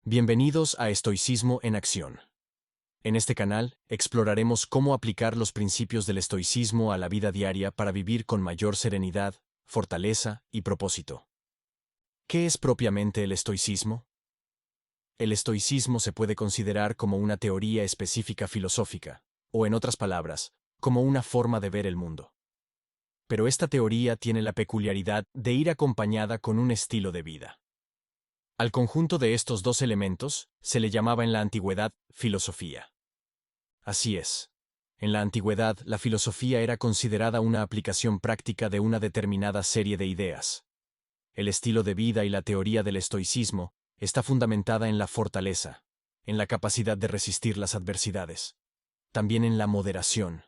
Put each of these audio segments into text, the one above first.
Bienvenidos a Estoicismo en Acción. En este canal exploraremos cómo aplicar los principios del estoicismo a la vida diaria para vivir con mayor serenidad, fortaleza y propósito. ¿Qué es propiamente el estoicismo? El estoicismo se puede considerar como una teoría específica filosófica, o en otras palabras, como una forma de ver el mundo. Pero esta teoría tiene la peculiaridad de ir acompañada con un estilo de vida. Al conjunto de estos dos elementos se le llamaba en la antigüedad filosofía. Así es. En la antigüedad, la filosofía era considerada una aplicación práctica de una determinada serie de ideas. El estilo de vida y la teoría del estoicismo está fundamentada en la fortaleza, en la capacidad de resistir las adversidades, también en la moderación,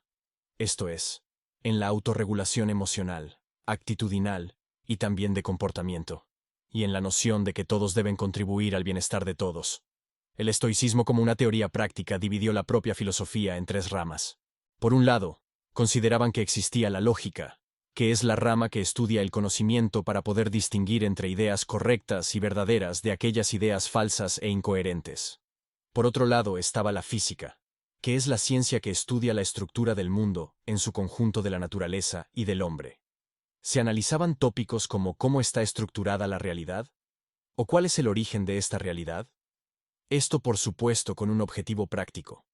esto es, en la autorregulación emocional, actitudinal y también de comportamiento, y en la noción de que todos deben contribuir al bienestar de todos. El estoicismo como una teoría práctica dividió la propia filosofía en tres ramas. Por un lado, consideraban que existía la lógica, que es la rama que estudia el conocimiento para poder distinguir entre ideas correctas y verdaderas de aquellas ideas falsas e incoherentes. Por otro lado estaba la física, que es la ciencia que estudia la estructura del mundo, en su conjunto de la naturaleza y del hombre. Se analizaban tópicos como cómo está estructurada la realidad, o cuál es el origen de esta realidad. Esto, por supuesto, con un objetivo práctico,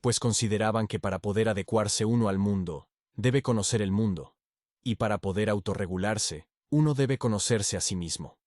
pues consideraban que para poder adecuarse uno al mundo, debe conocer el mundo, y para poder autorregularse, uno debe conocerse a sí mismo.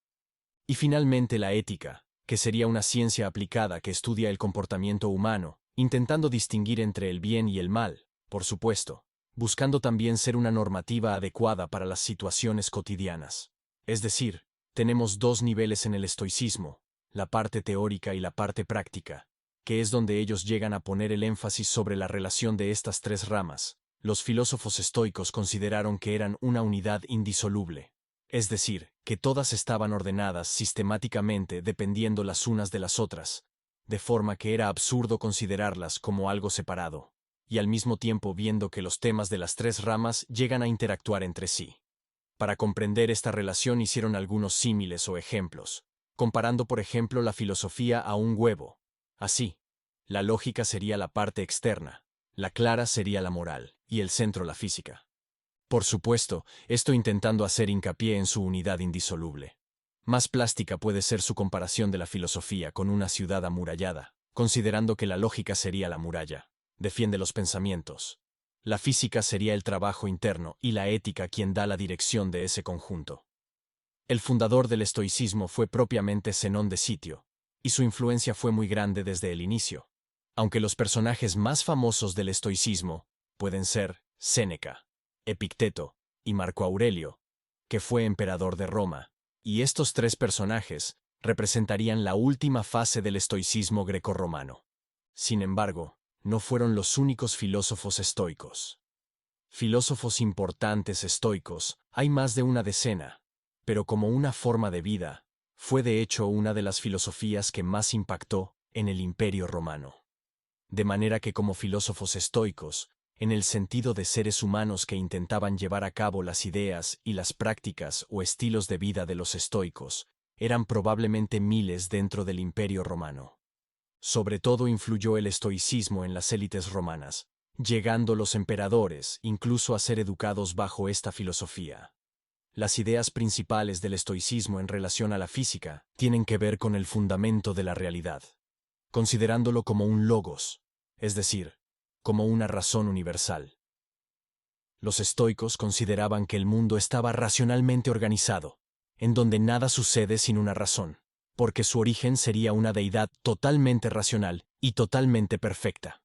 Y finalmente la ética, que sería una ciencia aplicada que estudia el comportamiento humano, intentando distinguir entre el bien y el mal, por supuesto, buscando también ser una normativa adecuada para las situaciones cotidianas. Es decir, tenemos dos niveles en el estoicismo, la parte teórica y la parte práctica, que es donde ellos llegan a poner el énfasis sobre la relación de estas tres ramas. Los filósofos estoicos consideraron que eran una unidad indisoluble, es decir, que todas estaban ordenadas sistemáticamente dependiendo las unas de las otras, de forma que era absurdo considerarlas como algo separado, y al mismo tiempo viendo que los temas de las tres ramas llegan a interactuar entre sí. Para comprender esta relación hicieron algunos símiles o ejemplos, comparando por ejemplo la filosofía a un huevo. Así, la lógica sería la parte externa, la clara sería la moral, y el centro la física. Por supuesto, esto intentando hacer hincapié en su unidad indisoluble. Más plástica puede ser su comparación de la filosofía con una ciudad amurallada, considerando que la lógica sería la muralla, defiende los pensamientos. La física sería el trabajo interno y la ética quien da la dirección de ese conjunto. El fundador del estoicismo fue propiamente Zenón de Sitio, y su influencia fue muy grande desde el inicio. Aunque los personajes más famosos del estoicismo pueden ser Séneca, Epicteto y Marco Aurelio, que fue emperador de Roma, y estos tres personajes representarían la última fase del estoicismo grecorromano. Sin embargo, no fueron los únicos filósofos estoicos. Filósofos importantes estoicos hay más de una decena, pero como una forma de vida, fue de hecho una de las filosofías que más impactó en el Imperio Romano. De manera que como filósofos estoicos, en el sentido de seres humanos que intentaban llevar a cabo las ideas y las prácticas o estilos de vida de los estoicos, eran probablemente miles dentro del Imperio Romano. Sobre todo influyó el estoicismo en las élites romanas, llegando los emperadores incluso a ser educados bajo esta filosofía. Las ideas principales del estoicismo en relación a la física tienen que ver con el fundamento de la realidad, considerándolo como un logos, es decir, como una razón universal. Los estoicos consideraban que el mundo estaba racionalmente organizado, en donde nada sucede sin una razón, porque su origen sería una deidad totalmente racional y totalmente perfecta.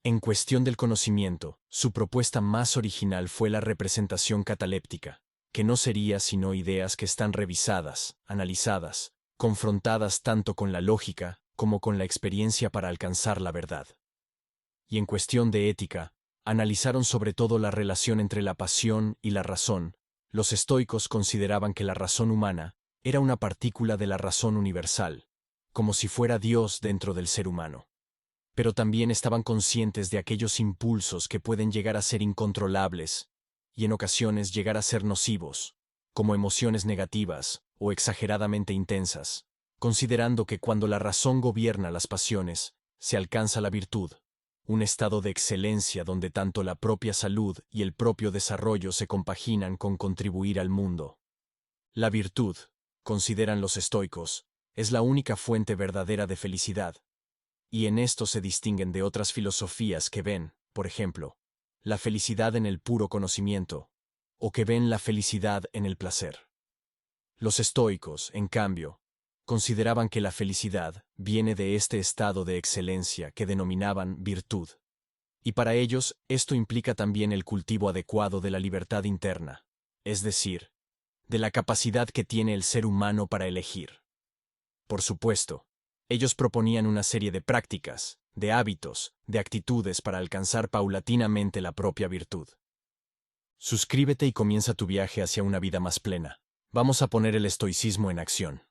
En cuestión del conocimiento, su propuesta más original fue la representación cataléptica, que no sería sino ideas que están revisadas, analizadas, confrontadas tanto con la lógica como con la experiencia para alcanzar la verdad. Y en cuestión de ética, analizaron sobre todo la relación entre la pasión y la razón. Los estoicos consideraban que la razón humana era una partícula de la razón universal, como si fuera Dios dentro del ser humano. Pero también estaban conscientes de aquellos impulsos que pueden llegar a ser incontrolables y en ocasiones llegar a ser nocivos, como emociones negativas o exageradamente intensas, considerando que cuando la razón gobierna las pasiones, se alcanza la virtud, un estado de excelencia donde tanto la propia salud y el propio desarrollo se compaginan con contribuir al mundo. La virtud, consideran los estoicos, es la única fuente verdadera de felicidad, y en esto se distinguen de otras filosofías que ven, por ejemplo, la felicidad en el puro conocimiento, o que ven la felicidad en el placer. Los estoicos, en cambio, consideraban que la felicidad viene de este estado de excelencia que denominaban virtud, y para ellos esto implica también el cultivo adecuado de la libertad interna, es decir, de la capacidad que tiene el ser humano para elegir. Por supuesto, ellos proponían una serie de prácticas, de hábitos, de actitudes para alcanzar paulatinamente la propia virtud. Suscríbete y comienza tu viaje hacia una vida más plena. Vamos a poner el estoicismo en acción.